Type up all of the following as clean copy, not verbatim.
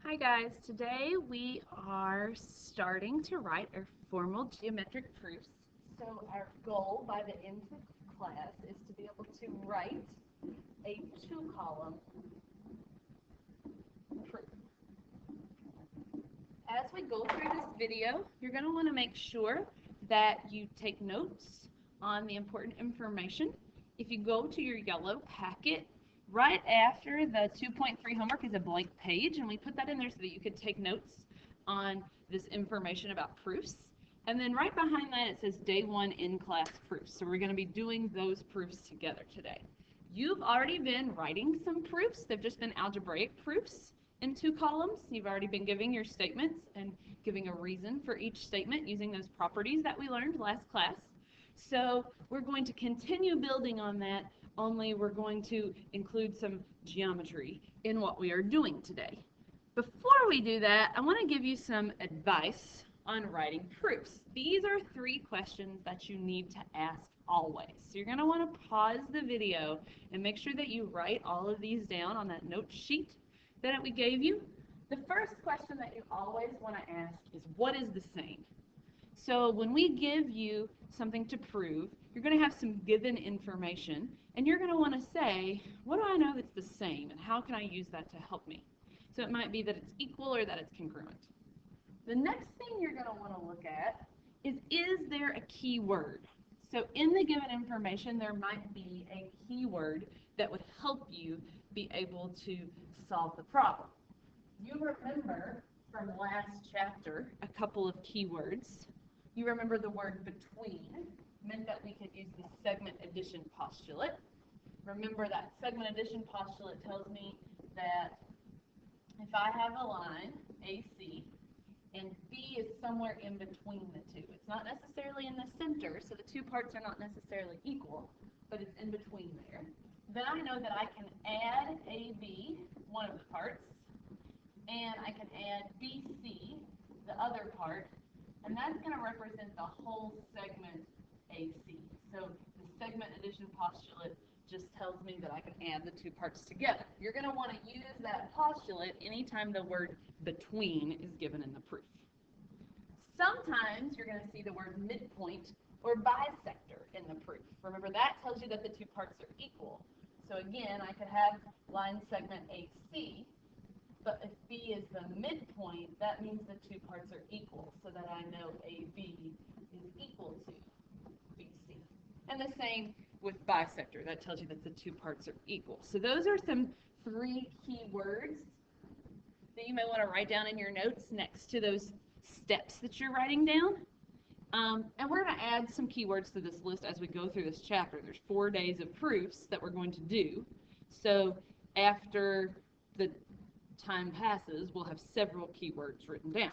Hi guys, today we are starting to write our formal geometric proofs. So our goal by the end of class is to be able to write a 2-column proof. As we go through this video, you're going to want to make sure that you take notes on the important information. If you go to your yellow packet, right after the 2.3 homework is a blank page, and we put that in there so that you could take notes on this information about proofs. And then right behind that it says Day 1 in-class proofs. So we're going to be doing those proofs together today. You've already been writing some proofs. They've just been algebraic proofs in 2 columns. You've already been giving your statements and giving a reason for each statement using those properties that we learned last class. So we're going to continue building on that, only we're going to include some geometry in what we are doing today. Before we do that, I want to give you some advice on writing proofs. These are 3 questions that you need to ask always. So you're going to want to pause the video and make sure that you write all of these down on that note sheet that we gave you. The first question that you always want to ask is, what is the same? So when we give you something to prove, you're going to have some given information, and you're going to want to say, what do I know that's the same, and how can I use that to help me? So it might be that it's equal or that it's congruent. The next thing you're going to want to look at is there a key word? So in the given information, there might be a keyword that would help you be able to solve the problem. You remember from last chapter a couple of keywords. You remember the word between meant that we could use the segment addition postulate. Remember that segment addition postulate tells me that if I have a line, AC, and B is somewhere in between the two. It's not necessarily in the center, so the 2 parts are not necessarily equal, but it's in between there. Then I know that I can add AB, one of the parts, and I can add BC, the other part, and that's going to represent the whole segment AC. So the segment addition postulate just tells me that I can add the 2 parts together. You're going to want to use that postulate anytime the word between is given in the proof. Sometimes you're going to see the word midpoint or bisector in the proof. Remember, that tells you that the 2 parts are equal. So again, I could have line segment AC, but if B is the midpoint, that means the 2 parts are equal, so that I know AB is equal to BC. And the same with bisector. That tells you that the 2 parts are equal. So those are some 3 key words that you may want to write down in your notes next to those steps that you're writing down. And we're going to add some keywords to this list as we go through this chapter. There's 4 days of proofs that we're going to do. So after the time passes, we'll have several keywords written down.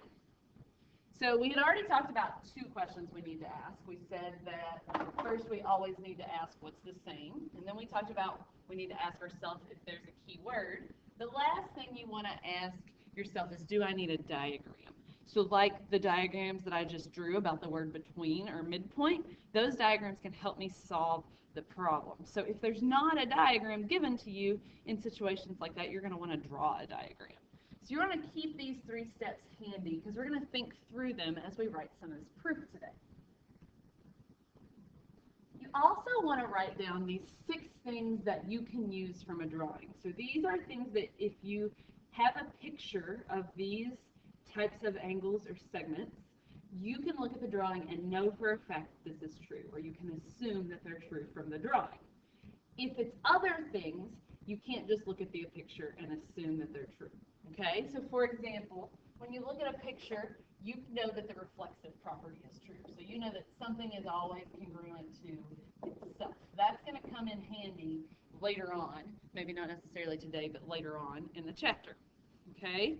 So we had already talked about 2 questions we need to ask. We said that first we always need to ask what's the same, and then we talked about we need to ask ourselves if there's a key word. The last thing you want to ask yourself is, do I need a diagram? So like the diagrams that I just drew about the word between or midpoint, those diagrams can help me solve the problem. So if there's not a diagram given to you in situations like that, you're going to want to draw a diagram. So you want to keep these 3 steps handy because we're going to think through them as we write some of this proof today. You also want to write down these 6 things that you can use from a drawing. So these are things that if you have a picture of these types of angles or segments, you can look at the drawing and know for a fact this is true, or you can assume that they're true from the drawing. If it's other things, you can't just look at the picture and assume that they're true. Okay, so for example, when you look at a picture, you know that the reflexive property is true. So you know that something is always congruent to itself. That's going to come in handy later on, maybe not necessarily today, but later on in the chapter. Okay,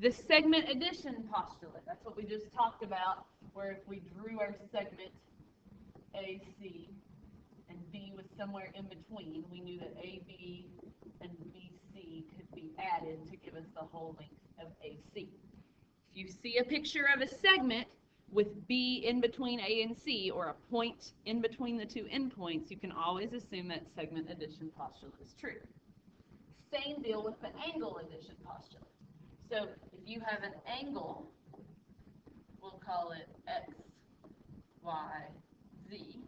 the segment addition postulate, that's what we just talked about, where if we drew our segment AC and B was somewhere in between, we knew that AB and BC could be added to give us the whole length of AC. If you see a picture of a segment with B in between A and C, or a point in between the 2 endpoints, you can always assume that segment addition postulate is true. Same deal with the angle addition postulate. So if you have an angle, we'll call it x, y, z,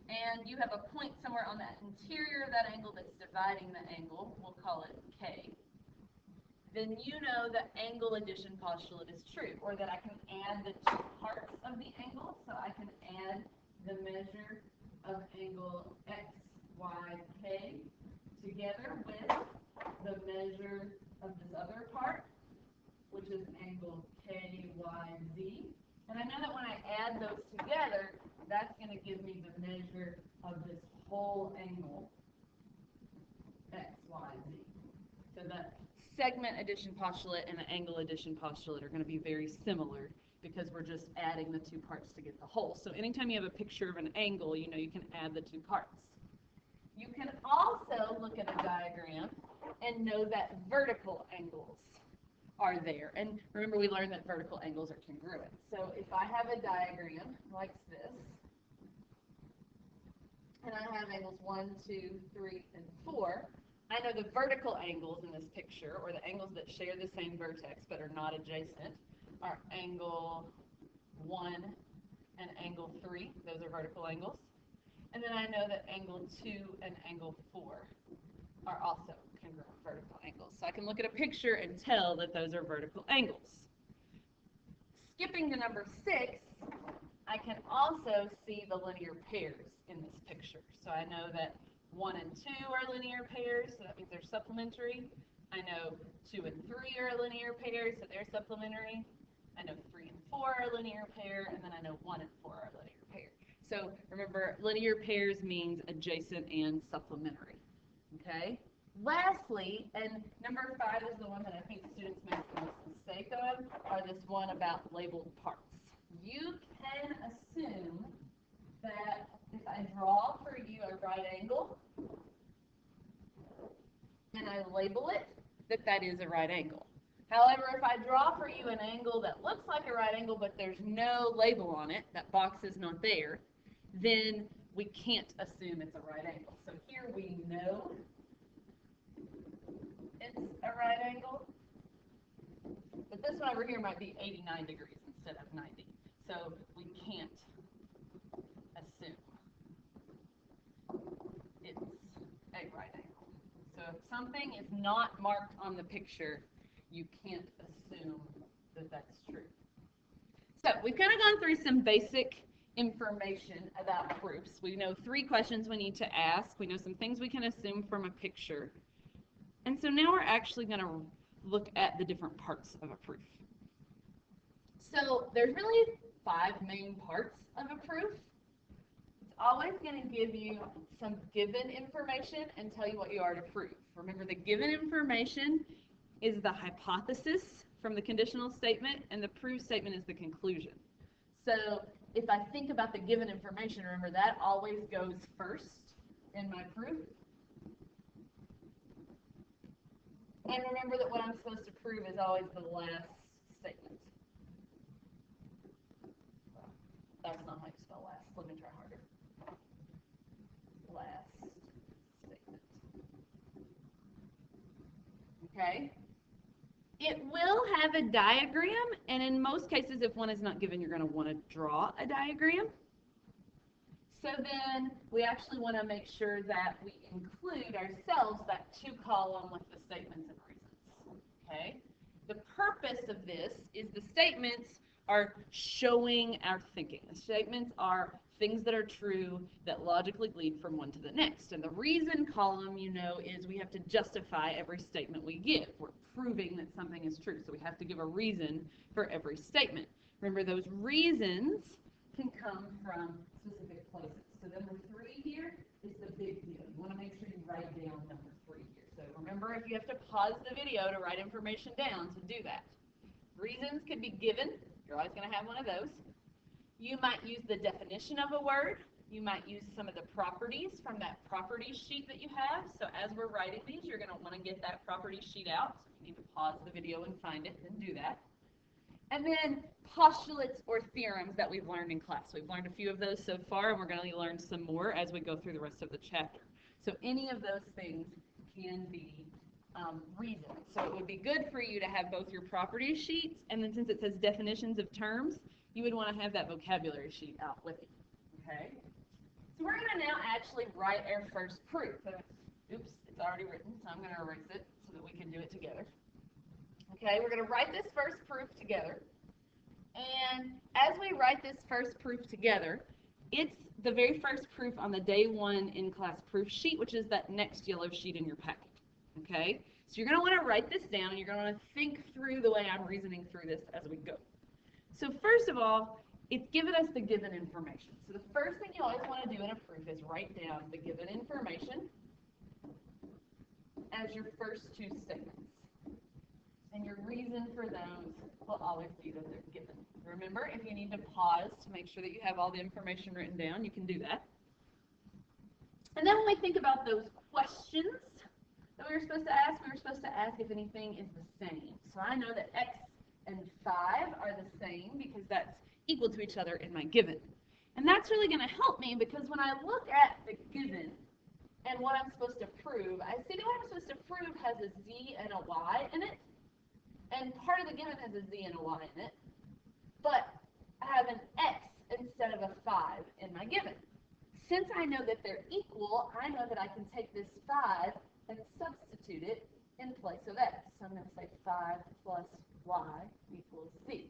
and you have a point somewhere on that interior of that angle that's dividing the angle, we'll call it k, then you know the angle addition postulate is true, or that I can add the two parts of the angle, so I can add the measure of angle x, y, k together with the measure of this other part, which is angle k, y, z. And I know that when I add those together, that's going to give me the measure of this whole angle, x, y, z. So the segment addition postulate and the angle addition postulate are going to be very similar because we're just adding the two parts to get the whole. So anytime you have a picture of an angle, you know you can add the two parts. You can also look at a diagram and know that vertical angles are there. And remember, we learned that vertical angles are congruent. So if I have a diagram like this, and I have angles 1, 2, 3, and 4, I know the vertical angles in this picture, or the angles that share the same vertex but are not adjacent, are angle 1 and angle 3. Those are vertical angles. And then I know that angle 2 and angle 4 are also congruent vertical angles. So I can look at a picture and tell that those are vertical angles. Skipping to number 6, I can also see the linear pairs in this picture. So I know that 1 and 2 are linear pairs, so that means they're supplementary. I know 2 and 3 are linear pairs, so they're supplementary. I know 3 and 4 are a linear pair, and then I know 1 and 4 are a linear pair. So remember, linear pairs means adjacent and supplementary. Okay? Lastly, and number 5 is the one that I think students make the most mistake of, are this one about labeled parts. You can assume that if I draw for you a right angle and I label it, that is a right angle. However, if I draw for you an angle that looks like a right angle but there's no label on it, that box is not there, then we can't assume it's a right angle. So here we know it's a right angle, but this one over here might be 89 degrees instead of 90. So we can't assume it's a right angle. So if something is not marked on the picture, you can't assume that that's true. So we've kind of gone through some basic information about proofs. We know 3 questions we need to ask. We know some things we can assume from a picture. And so now we're actually going to look at the different parts of a proof. So there's really 5 main parts of a proof. It's always going to give you some given information and tell you what you are to prove. Remember, the given information is the hypothesis from the conditional statement, and the proof statement is the conclusion. So if I think about the given information, remember that always goes first in my proof. And remember that what I'm supposed to prove is always the last statement. That's not how you spell last. Let me try harder. Last statement. Okay? It will have a diagram, and in most cases, if one is not given, you're going to want to draw a diagram. So then we actually want to make sure that we include ourselves that 2 column with the statements and reasons. Okay? The purpose of this is the statements are showing our thinking. The statements are things that are true that logically lead from one to the next. And the reason column, you know, is we have to justify every statement we give. We're proving that something is true, so we have to give a reason for every statement. Remember, those reasons can come from specific places. So number 3 here is the big deal. You want to make sure you write down number 3 here. So remember, if you have to pause the video to write information down, to do that. Reasons could be given. You're always going to have one of those. You might use the definition of a word. You might use some of the properties from that property sheet that you have. So as we're writing these, you're going to want to get that property sheet out. So if you need to pause the video and find it, then do that. And then postulates or theorems that we've learned in class. We've learned a few of those so far, and we're going to learn some more as we go through the rest of the chapter. So any of those things can be reason. So it would be good for you to have both your property sheets, and then since it says definitions of terms, you would want to have that vocabulary sheet out with you. Okay? So we're going to now actually write our first proof. Oops, it's already written, so I'm going to erase it so that we can do it together. Okay, we're going to write this first proof together. And as we write this first proof together, it's the very first proof on the day 1 in class proof sheet, which is that next yellow sheet in your packet. Okay, so you're going to want to write this down, and you're going to want to think through the way I'm reasoning through this as we go. So first of all, it's given us the given information. So the first thing you always want to do in a proof is write down the given information as your first 2 statements. And your reason for those will always be that they're given. Remember, if you need to pause to make sure that you have all the information written down, you can do that. And then when we think about those questions that we were supposed to ask if anything is the same. So I know that x and 5 are the same because that's equal to each other in my given. And that's really going to help me because when I look at the given and what I'm supposed to prove, I see that what I'm supposed to prove has a z and a y in it. And part of the given has a z and a y in it. But I have an x instead of a 5 in my given. Since I know that they're equal, I know that I can take this 5 and substitute it in place of x. So I'm going to say 5 plus y equals z.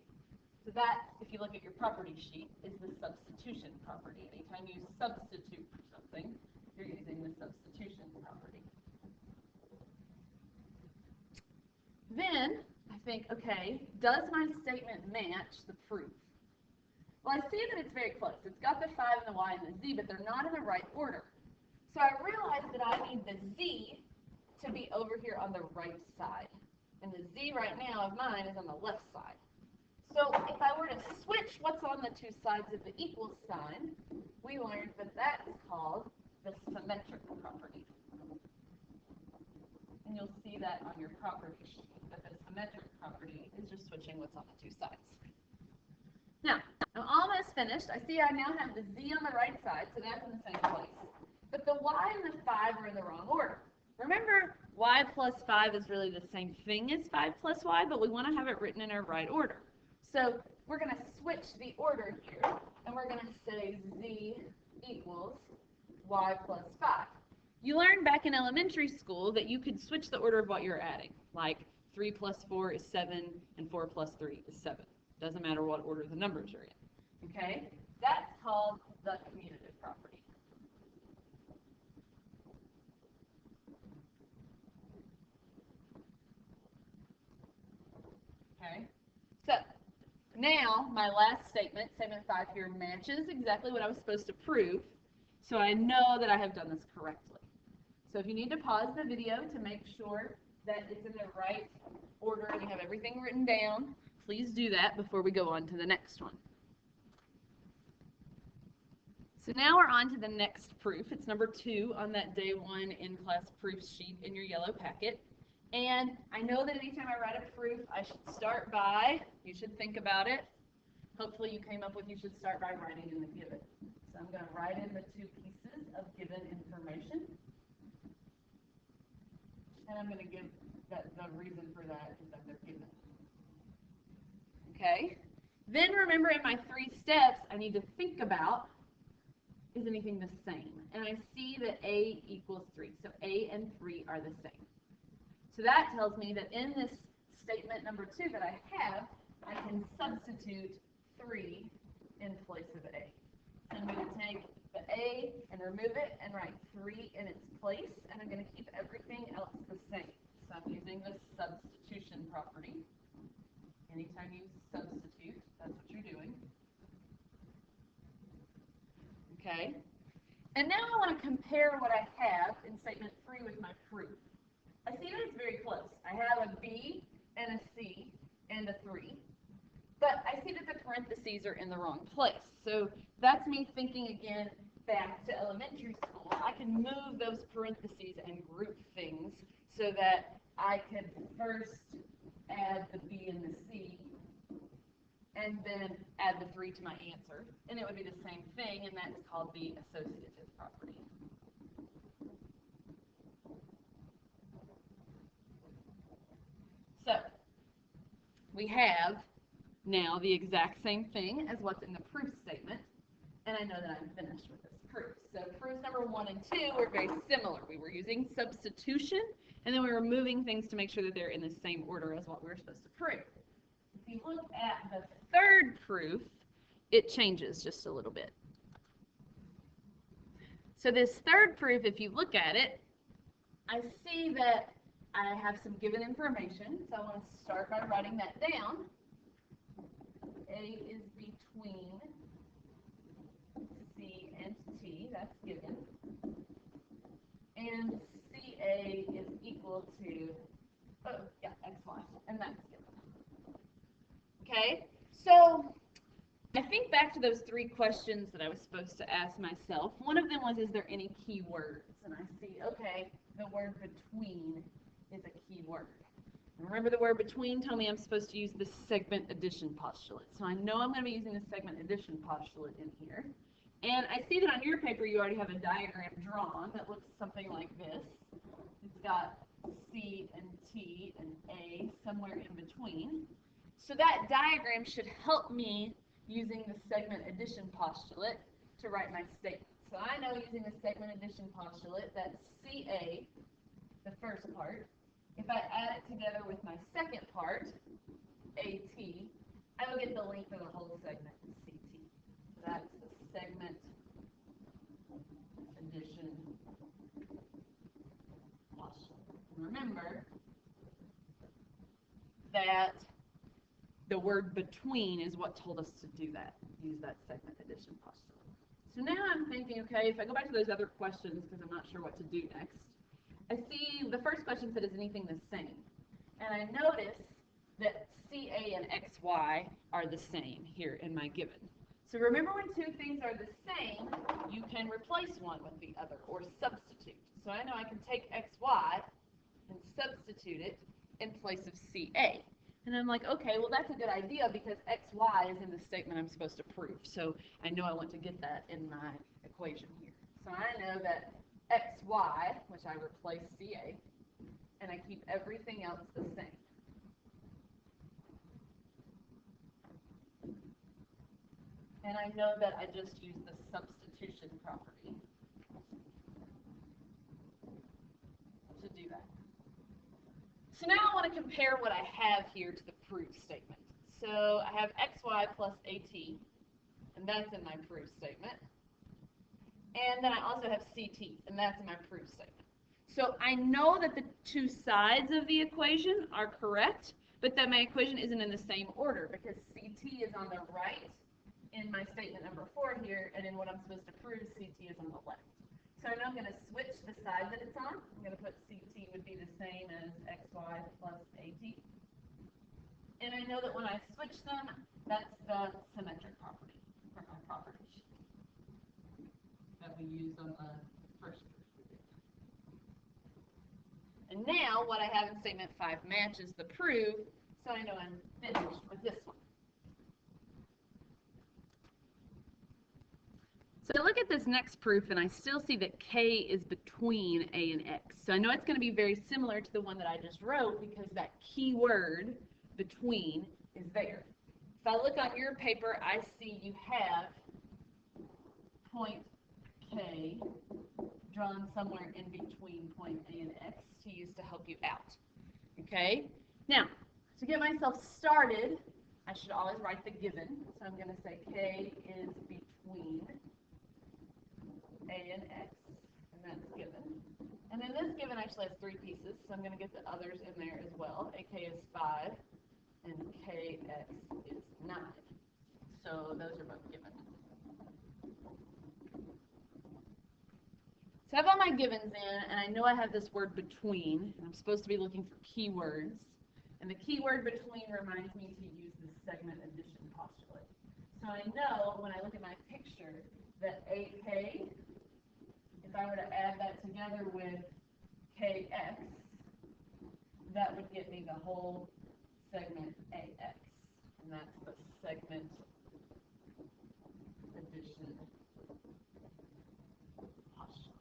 So that, if you look at your property sheet, is the substitution property. Anytime you substitute for something, you're using the substitution property. Then I think, okay, does my statement match the proof? Well, I see that it's very close. It's got the 5 and the y and the z, but they're not in the right order. So I realize that I need the z to be over here on the right side. And the z right now of mine is on the left side. So if I were to switch what's on the 2 sides of the equal sign, we learned that that's called the symmetric property. And you'll see that on your property sheet, that the symmetric property is just switching what's on the 2 sides. Now, I'm almost finished. I see I now have the z on the right side, so that's in the same place. But the y and the 5 are in the wrong order. Remember, y plus 5 is really the same thing as 5 plus y, but we want to have it written in our right order. So we're going to switch the order here, and we're going to say z equals y plus 5. You learned back in elementary school that you could switch the order of what you're adding, like 3 plus 4 is 7, and 4 plus 3 is 7. Doesn't matter what order the numbers are in. Okay? That's called the commutative property. Okay? So now my last statement, statement 5 here, matches exactly what I was supposed to prove, so I know that I have done this correctly. So if you need to pause the video to make sure that it's in the right order and you have everything written down, please do that before we go on to the next one. So now we're on to the next proof. It's number 2 on that day 1 in class proof sheet in your yellow packet. And I know that anytime I write a proof, I should start by, you should think about it. Hopefully you came up with you should start by writing in the given. So I'm going to write in the 2 pieces of given information. And I'm going to give the reason for that is that they're given. Okay? Then remember in my 3 steps, I need to think about, is anything the same? And I see that A equals 3. So A and 3 are the same. So that tells me that in this statement number 2 that I have, I can substitute 3 in place of A. So I'm going to take the A and remove it and write 3 in its place, and I'm going to keep everything else the same. So I'm using the substitution property. Anytime you substitute, that's what you're doing. Okay? And now I want to compare what I have in statement 3 with my proof. I see that it's very close. I have a B and a C and a 3. But I see that the parentheses are in the wrong place. So that's me thinking again back to elementary school. I can move those parentheses and group things so that I could first add the B and the C and then add the 3 to my answer. And it would be the same thing, and that's called the associative property. we have now the exact same thing as what's in the proof statement, and I know that I'm finished with this proof. So proofs number 1 and 2 were very similar. We were using substitution, and then we were moving things to make sure that they're in the same order as what we were supposed to prove. If you look at the third proof, it changes just a little bit. So this third proof, if you look at it, I see that I have some given information, so I want to start by writing that down. A is between C and T, that's given. And CA is equal to, XY, and that's given. Okay, so I think back to those 3 questions that I was supposed to ask myself. One of them was, is there any key words? And I see, okay, the word between is a key word. Remember, the word between told me I'm supposed to use the segment addition postulate. So I know I'm going to be using the segment addition postulate in here. And I see that on your paper you already have a diagram drawn that looks something like this. It's got C and T and A somewhere in between. So that diagram should help me using the segment addition postulate to write my statement. So I know using the segment addition postulate that CA, the first part, if I add it together with my second part, AT, I will get the length of the whole segment, CT. So that's the segment addition postulate. Remember that the word between is what told us to do that, use that segment addition postulate. So now I'm thinking, okay, if I go back to those other questions, because I'm not sure what to do next, I see the first question said, is anything the same? And I notice that CA and XY are the same here in my given. So remember, when 2 things are the same, you can replace one with the other or substitute. So I know I can take XY and substitute it in place of CA. And I'm like, okay, well, that's a good idea because XY is in the statement I'm supposed to prove. So I know I want to get that in my equation here. So I know that XY, which I replace CA, and I keep everything else the same. And I know that I just use the substitution property to do that. So now I want to compare what I have here to the proof statement. So I have XY plus AT, and that's in my proof statement. And then I also have CT, and that's in my proof statement. So I know that the 2 sides of the equation are correct, but that my equation isn't in the same order because CT is on the right in my statement number 4 here, and in what I'm supposed to prove, CT is on the left. So I know I'm going to switch the side that it's on. I'm going to put CT would be the same as XY plus AT. And I know that when I switch them, that's the symmetric property for my property sheet that we used on the first proof. And now what I have in statement 5 matches the proof, so I know I'm finished with this one. So I look at this next proof and I still see that K is between A and X. So I know it's going to be very similar to the one that I just wrote because that key word between is there. If I look on your paper, I see you have point K drawn somewhere in between point A and X to use to help you out. Okay? Now, to get myself started, I should always write the given. So I'm going to say K is between A and X, and that's given. And then this given actually has 3 pieces, so I'm going to get the others in there as well. AK is 5, and KX is 9. So those are both given. So I have all my givens in, and I know I have this word between, and I'm supposed to be looking for keywords. And the keyword between reminds me to use the segment addition postulate. So I know when I look at my picture that AK, if I were to add that together with KX, that would get me the whole segment AX. And that's the segment addition postulate.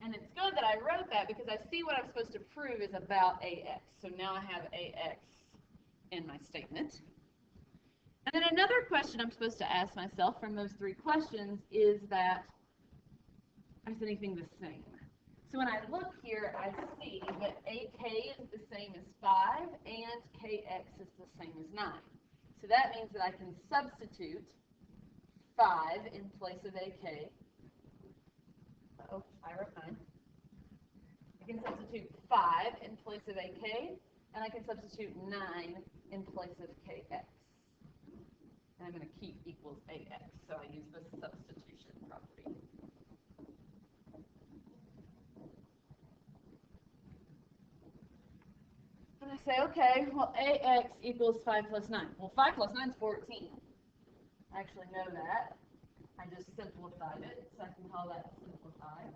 And it's good that that I wrote that because I see what I'm supposed to prove is about AX. So now I have AX in my statement. And then another question I'm supposed to ask myself from those three questions is that, is anything the same? So when I look here, I see that AK is the same as 5 and KX is the same as 9. So that means that I can substitute 5 in place of AK. Oh, I wrote 9. I can substitute 5 in place of AK, and I can substitute 9 in place of KX. And I'm going to keep equals AX, so I use the substitution property. And I say, okay, well, AX equals 5 plus 9. Well, 5 plus 9 is 14. I actually know that. I just simplified it, so I can call that simplified.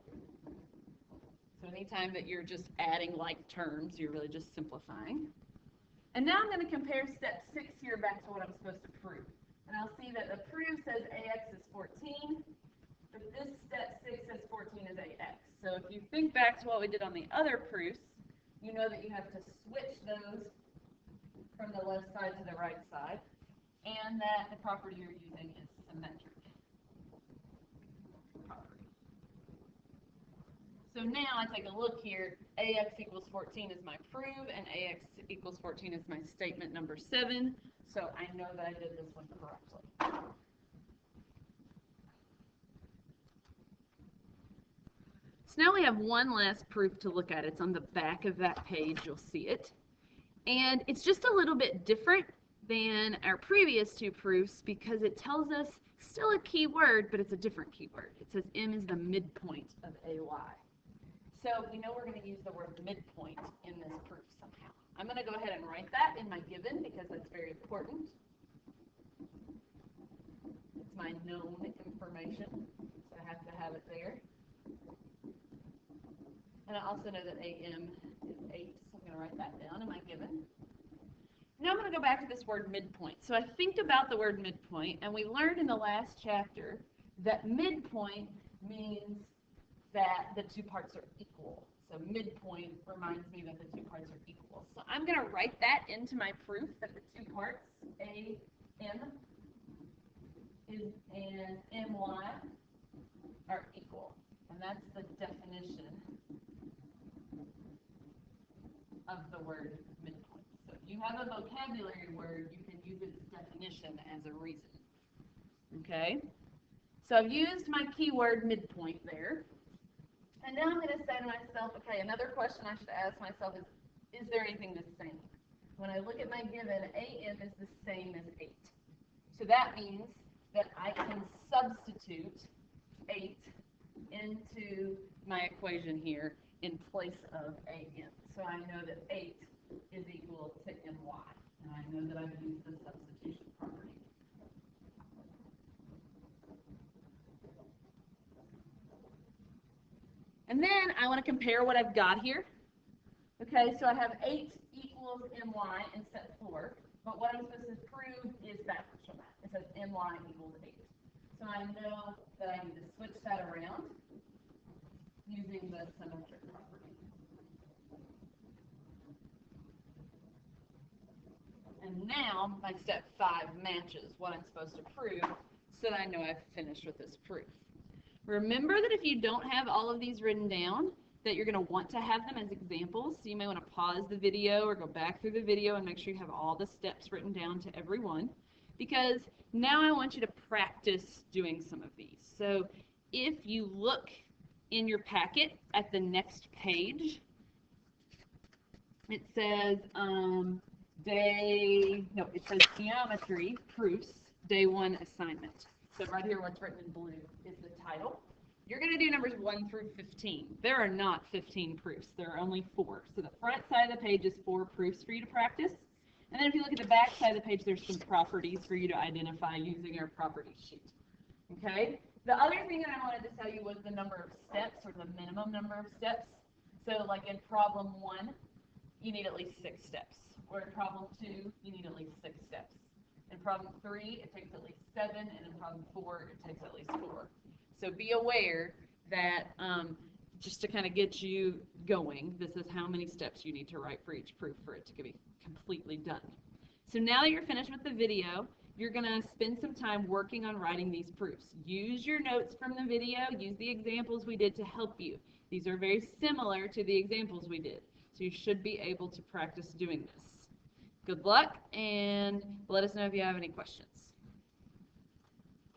So anytime that you're just adding like terms, you're really just simplifying. And now I'm going to compare step 6 here back to what I'm supposed to prove. And I'll see that the proof says AX is 14, but this step 6 says 14 is AX. So if you think back to what we did on the other proofs, you know that you have to switch those from the left side to the right side, and that the property you're using is symmetric property. So now I take a look here, AX equals 14 is my proof, and AX equals 14 is my statement number 7, so I know that I did this one correctly. So now we have one last proof to look at. It's on the back of that page, you'll see it. And it's just a little bit different than our previous two proofs because it tells us still a keyword, but it's a different keyword. It says M is the midpoint of AY. So we know we're going to use the word midpoint in this proof somehow. I'm going to go ahead and write that in my given because that's very important. It's my known information, so I have to have it there. And I also know that AM is 8, so I'm going to write that down in my given. Now I'm going to go back to this word midpoint. So I think about the word midpoint, and we learned in the last chapter that midpoint means that the two parts are equal. So midpoint reminds me that the two parts are equal. So I'm going to write that into my proof that the two parts, AM is and MY, are equal. And that's the definition of the word midpoint. So if you have a vocabulary word, you can use its definition as a reason. Okay? So I've used my keyword midpoint there. And now I'm going to say to myself, okay, another question I should ask myself is there anything the same? When I look at my given, AM is the same as 8. So that means that I can substitute 8 into my equation here in place of AM. So I know that 8 is equal to MY. And I know that I've used the substitution property. And then I want to compare what I've got here. Okay, so I have 8 equals MY in step 4. But what I'm supposed to prove is backwards from that. It says MY equals 8. So I know that I need to switch that around using the symmetric property. And now my step 5 matches what I'm supposed to prove so that I know I've finished with this proof. Remember that if you don't have all of these written down, that you're going to want to have them as examples. So you may want to pause the video or go back through the video and make sure you have all the steps written down to every one. Because now I want you to practice doing some of these. So if you look in your packet at the next page, it says it says geometry proofs, day 1 assignment. So right here what's written in blue is the title. You're going to do numbers 1 through 15. There are not 15 proofs. There are only 4. So the front side of the page is 4 proofs for you to practice. And then if you look at the back side of the page, there's some properties for you to identify using our property sheet. Okay? The other thing that I wanted to tell you was the number of steps, or the minimum number of steps. So like in problem 1, you need at least 6 steps. Or in problem 2, you need at least 6 steps. In problem 3, it takes at least 7, and in problem 4, it takes at least 4. So be aware that just to kind of get you going, this is how many steps you need to write for each proof for it to be completely done. So now that you're finished with the video, you're going to spend some time working on writing these proofs. Use your notes from the video, use the examples we did to help you. These are very similar to the examples we did, so you should be able to practice doing this. Good luck, and let us know if you have any questions.